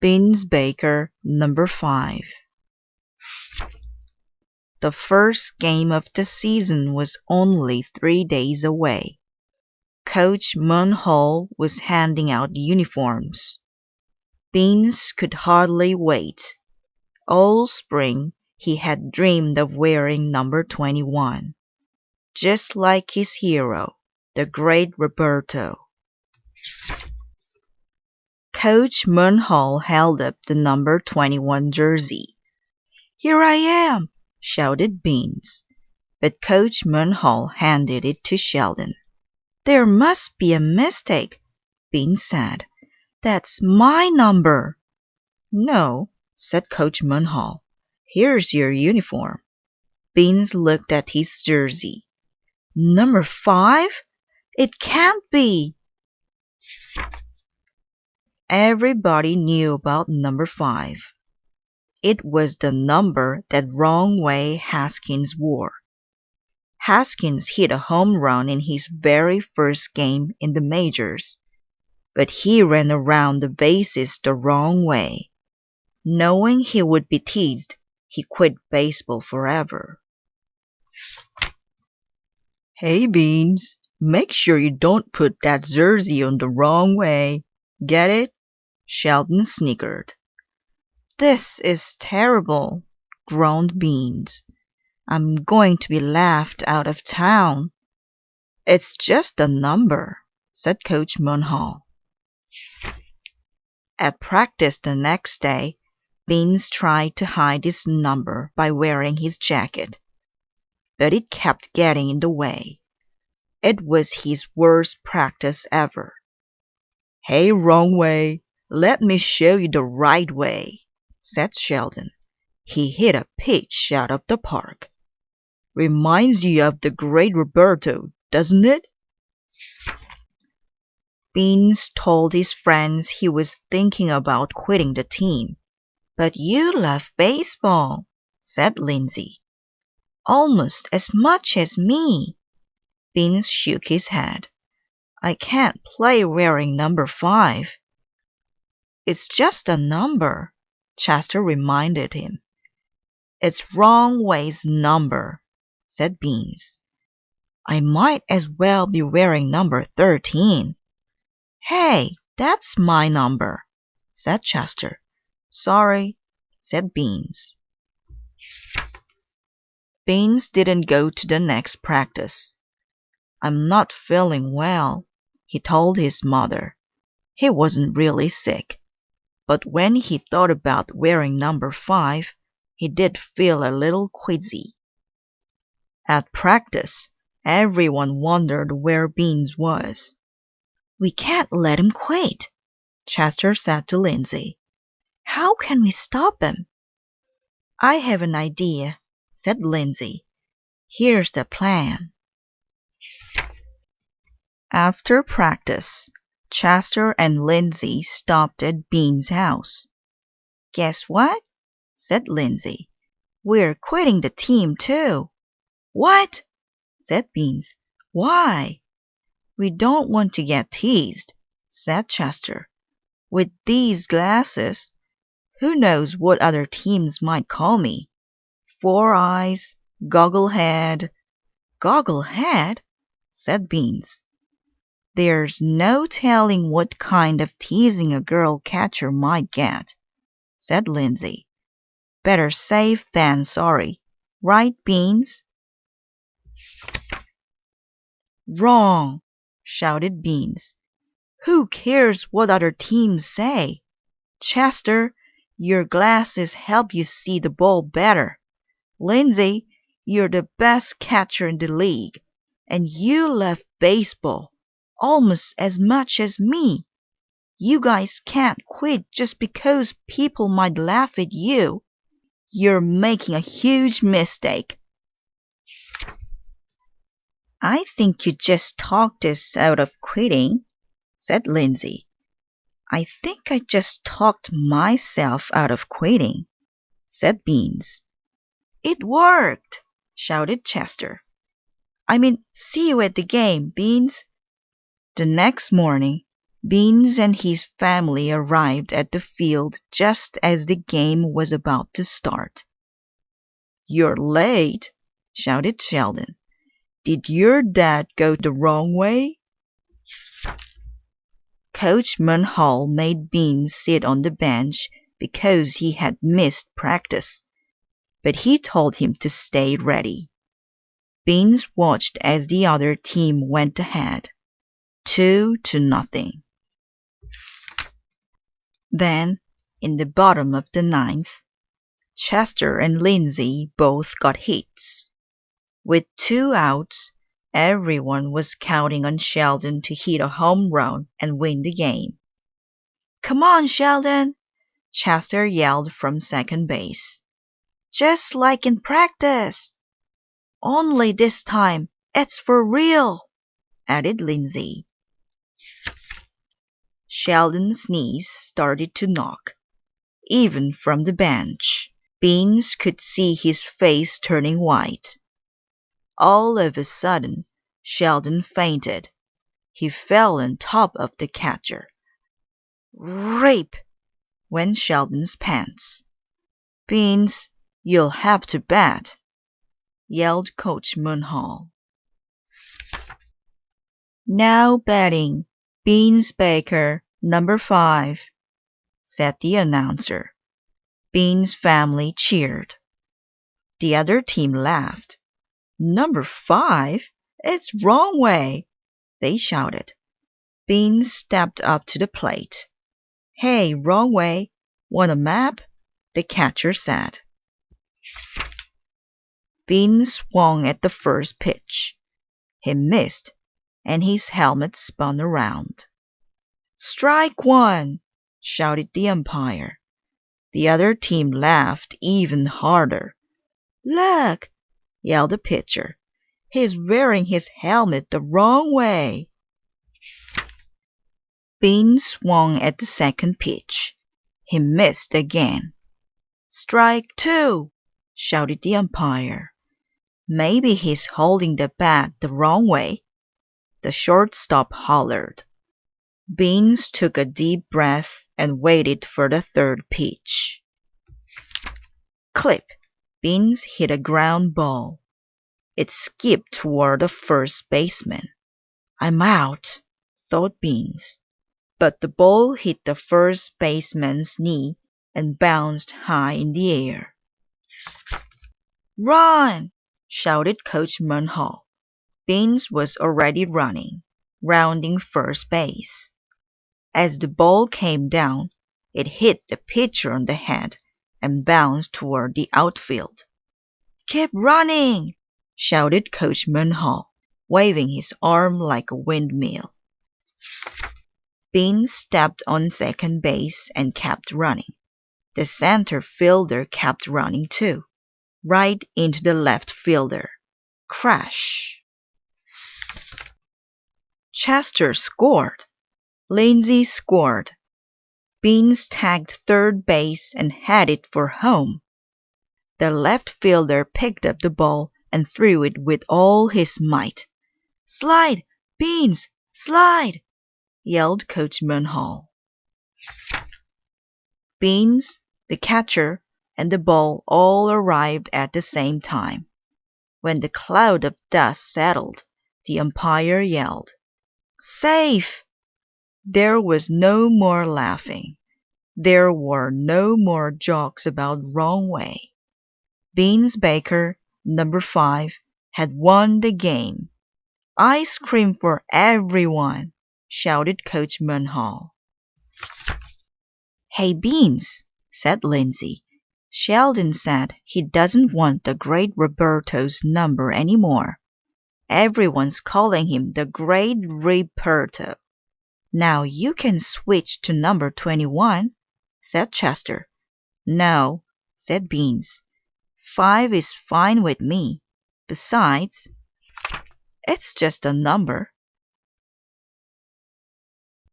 Beans Baker, number 5. The first game of the season was only 3 days away. Coach Munhall was handing out uniforms. Beans could hardly wait. All spring he had dreamed of wearing number 21, just like his hero, the great Roberto. Coach Munhall held up the number 21 jersey. "Here I am!" shouted Beans, but Coach Munhall handed it to Sheldon. "There must be a mistake," Beans said. "That's my number." "No," said Coach Munhall. "Here's your uniform." Beans looked at his jersey. "Number 5? It can't be." Everybody knew about number 5. It was the number that Wrong Way Haskins wore. Haskins hit a home run in his very first game in the majors, but he ran around the bases the wrong way. Knowing he would be teased, he quit baseball forever. "Hey, Beans, make sure you don't put that jersey on the wrong way. Get it?" Sheldon snickered. "This is terrible," groaned Beans. "I'm going to be laughed out of town." "It's just a number," said Coach Munhall. At practice the next day, Beans tried to hide his number by wearing his jacket, but it kept getting in the way. It was his worst practice ever. "Hey, Wrong Way, let me show you the right way," said Sheldon. He hit a pitch out of the park. "Reminds you of the great Roberto, doesn't it?" Beans told his friends he was thinking about quitting the team. "But you love baseball," said Lindsay. "Almost as much as me." Beans shook his head. "I can't play wearing number 5. "It's just a number," Chester reminded him. "It's Wrong Way's number," said Beans. "I might as well be wearing number 13. "Hey, that's my number," said Chester. "Sorry," said Beans. Beans didn't go to the next practice. "I'm not feeling well," he told his mother. He wasn't really sick, but when he thought about wearing number 5, he did feel a little queasy. At practice, everyone wondered where Beans was. "We can't let him quit," Chester said to Lindsay. "How can we stop him?" "I have an idea," said Lindsay. "Here's the plan." After practice, Chester and Lindsay stopped at Beans' house. "Guess what?" said Lindsay. "We're quitting the team too." "What?" said Beans. "Why?" "We don't want to get teased," said Chester. "With these glasses, who knows what other teams might call me? 4 Eyes, Gogglehead." "Gogglehead?" said Beans. "There's no telling what kind of teasing a girl catcher might get," said Lindsay. "Better safe than sorry. Right, Beans?" "Wrong!" shouted Beans. "Who cares what other teams say? Chester, your glasses help you see the ball better. Lindsay, you're the best catcher in the league, and you love baseball almost as much as me. You guys can't quit just because people might laugh at you. You're making a huge mistake." "I think you just talked us out of quitting," said Lindsay. "I think I just talked myself out of quitting," said Beans. "It worked!" shouted Chester. "I mean, see you at the game, Beans." The next morning, Beans and his family arrived at the field just as the game was about to start. "You're late," shouted Sheldon. "Did your dad go the wrong way?" Coach Munhall made Beans sit on the bench because he had missed practice, but he told him to stay ready. Beans watched as the other team went ahead, 2-0. Then, in the bottom of the ninth, Chester and Lindsay both got hits. With 2 outs, everyone was counting on Sheldon to hit a home run and win the game. "Come on, Sheldon!" Chester yelled from second base. "Just like in practice." "Only this time, it's for real," added Lindsay. Sheldon's knees started to knock. Even from the bench, Beans could see his face turning white. All of a sudden, Sheldon fainted. He fell on top of the catcher. "Rip!" went Sheldon's pants. "Beans, you'll have to bat," yelled Coach Munhall. "Now batting, Beans Baker, number 5, said the announcer. Beans' family cheered. The other team laughed. "Number 5? It's wrong way," they shouted. Beans stepped up to the plate. "Hey, wrong way. Want a map?" the catcher said. Beans swung at the first pitch. He missed, and his helmet spun around. "Strike 1!" shouted the umpire. The other team laughed even harder. "Look!" yelled the pitcher. "He's wearing his helmet the wrong way." Beans swung at the second pitch. He missed again. "Strike 2!" shouted the umpire. "Maybe he's holding the bat the wrong way," the shortstop hollered. Beans took a deep breath and waited for the third pitch. Clip! Beans hit a ground ball. It skipped toward the first baseman. "I'm out," thought Beans. But the ball hit the first baseman's knee and bounced high in the air. "Run!" shouted Coach Munhall. Beans was already running, rounding first base. As the ball came down, it hit the pitcher on the head and bounced toward the outfield. "Keep running!" shouted Coach Munhall, waving his arm like a windmill. Beans stepped on second base and kept running. The center fielder kept running too, right into the left fielder. Crash! Chester scored. Lindsay scored. Beans tagged third base and headed for home. The left fielder picked up the ball and threw it with all his might. "Slide, Beans, slide!" yelled Coach Munhall. Beans, the catcher, and the ball all arrived at the same time. When the cloud of dust settled, the umpire yelled, "Safe!" There was no more laughing. There were no more jokes about wrong way. Beans Baker, number 5, had won the game. "Ice cream for everyone!" shouted Coach Munhall. "Hey, Beans," said Lindsay. "Sheldon said he doesn't want the Great Roberto's number anymore. Everyone's calling him the Great Roberto." "Now you can switch to number 21, said Chester. "No," said Beans. 5 is fine with me. Besides, it's just a number.